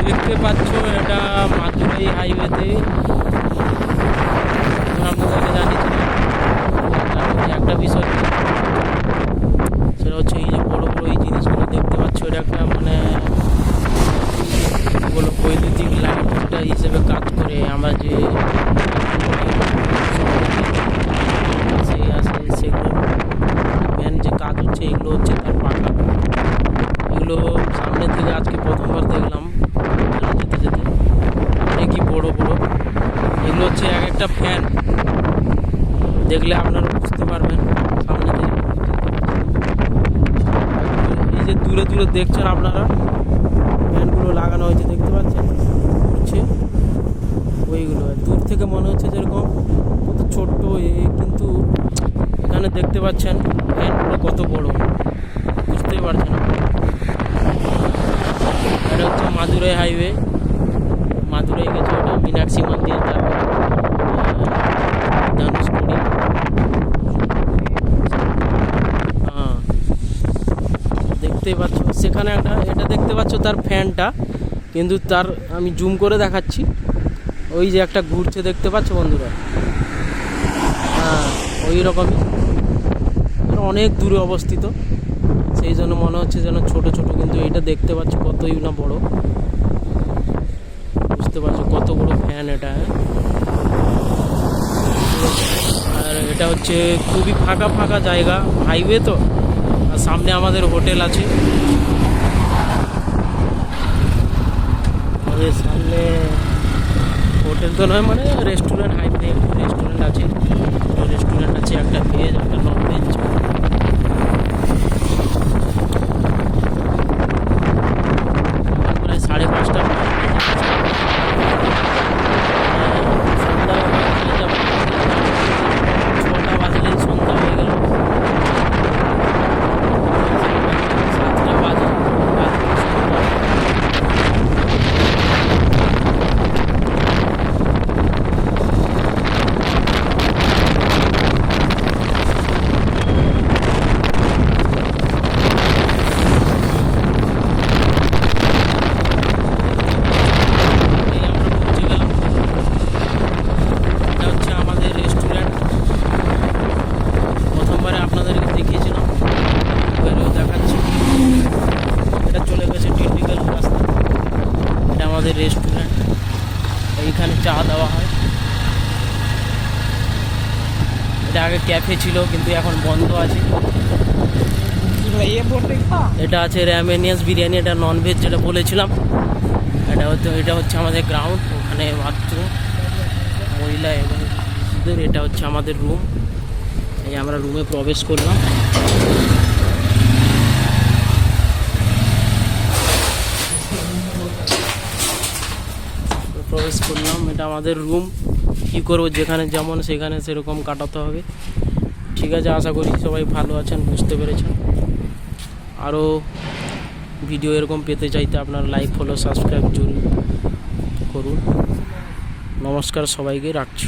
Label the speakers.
Speaker 1: দেখতে পাচ্ছ এটা মাদুরাই হাইওয়েতে, আপনাদেরকে জানিয়েছিলাম একটা বিষয়, সেটা হচ্ছে এই যে বড় বড় এই জিনিসগুলো দেখতে পাচ্ছ, এটা একটা মানে বলো বৈদ্যুতিক লাইটটা হিসেবে কাজ করে। আমরা যে সেই আছে সেগুলো মেন যে কাজ হচ্ছে, এগুলো হচ্ছে তার পাখা। এগুলো সামনে থেকে আজকে প্রথমবার দেখলাম যেতে যেতে, অনেকই বড় বড়। এগুলো হচ্ছে এক একটা ফ্যান, দেখলে আপনারা বুঝতে পারবেন সামনে থেকে। এই যে দূরে দূরে দেখছেন আপনারা ফ্যানগুলো লাগানো হয়েছে, দেখতে পাচ্ছেন ঘুরছে ওইগুলো। দূর থেকে মনে হচ্ছে যেরকম কত ছোট্ট, কিন্তু এখানে দেখতে পাচ্ছেন ফ্যানগুলো কত বড়, বুঝতেই পারছেন। এটা হচ্ছে মাদুরাই হাইওয়ে, মাদুরাই গেছে ওটা মীনাক্ষী মন্দির, তারপর ধনুষকোটি। হ্যাঁ দেখতেই পাচ্ছ সেখানে একটা, এটা দেখতে পাচ্ছ তার ফ্যানটা, কিন্তু তার আমি জুম করে দেখাচ্ছি, ওই যে একটা ঘুরছে দেখতে পাচ্ছ বন্ধুরা। হ্যাঁ ওই রকমই, অনেক দূরে অবস্থিত, সেই জন্য মনে হচ্ছে যেন ছোট ছোট, কিন্তু এটা দেখতে পাচ্ছ কতই না বড়, বুঝতে পারছো কত বড় ফ্যান এটা। আর এটা হচ্ছে খুবই ফাঁকা ফাঁকা জায়গা, হাইওয়ে তো, আর সামনে আমাদের হোটেল আছে, আমাদের সামনে হোটেল তো নয় মানে রেস্টুরেন্ট, হাইওয়ে রেস্টুরেন্ট আছে, রেস্টুরেন্ট আছে একটা ভেজ একটা নন ভেজ। প্রায় 5:30 6টা বাজলেই সন্ধ্যা হয়ে গেল, 7টা বাজে। আপনাদেরকে দেখিয়েছিলাম, এবারেও দেখাচ্ছি। এটা চলে গেছে টিন্ডিগেল রাস্তা, এটা আমাদের রেস্টুরেন্ট, এইখানে চা দেওয়া হয়। এটা আগে ক্যাফে ছিল কিন্তু এখন বন্ধ আছে। এটা আছে র্যামেনিয়াস বিরিয়ানি, এটা ননভেজ যেটা বলেছিলাম। এটা হচ্ছে আমাদের গ্রাউন্ড, ওখানে বাথরুম মহিলা এবং শিশুদের। এটা হচ্ছে আমাদের রুম, এই আমরা রুমে প্রবেশ করলাম। এটা আমাদের রুম, কী করবো যেখানে যেমন সেখানে সেরকম কাটাতে হবে। ঠিক আছে, আশা করি সবাই ভালো আছেন, বুঝতে পেরেছেন। আরও ভিডিও এরকম পেতে চাইতে আপনার লাইক ফলো সাবস্ক্রাইব জরুর করুন। নমস্কার সবাইকে, রাখছি।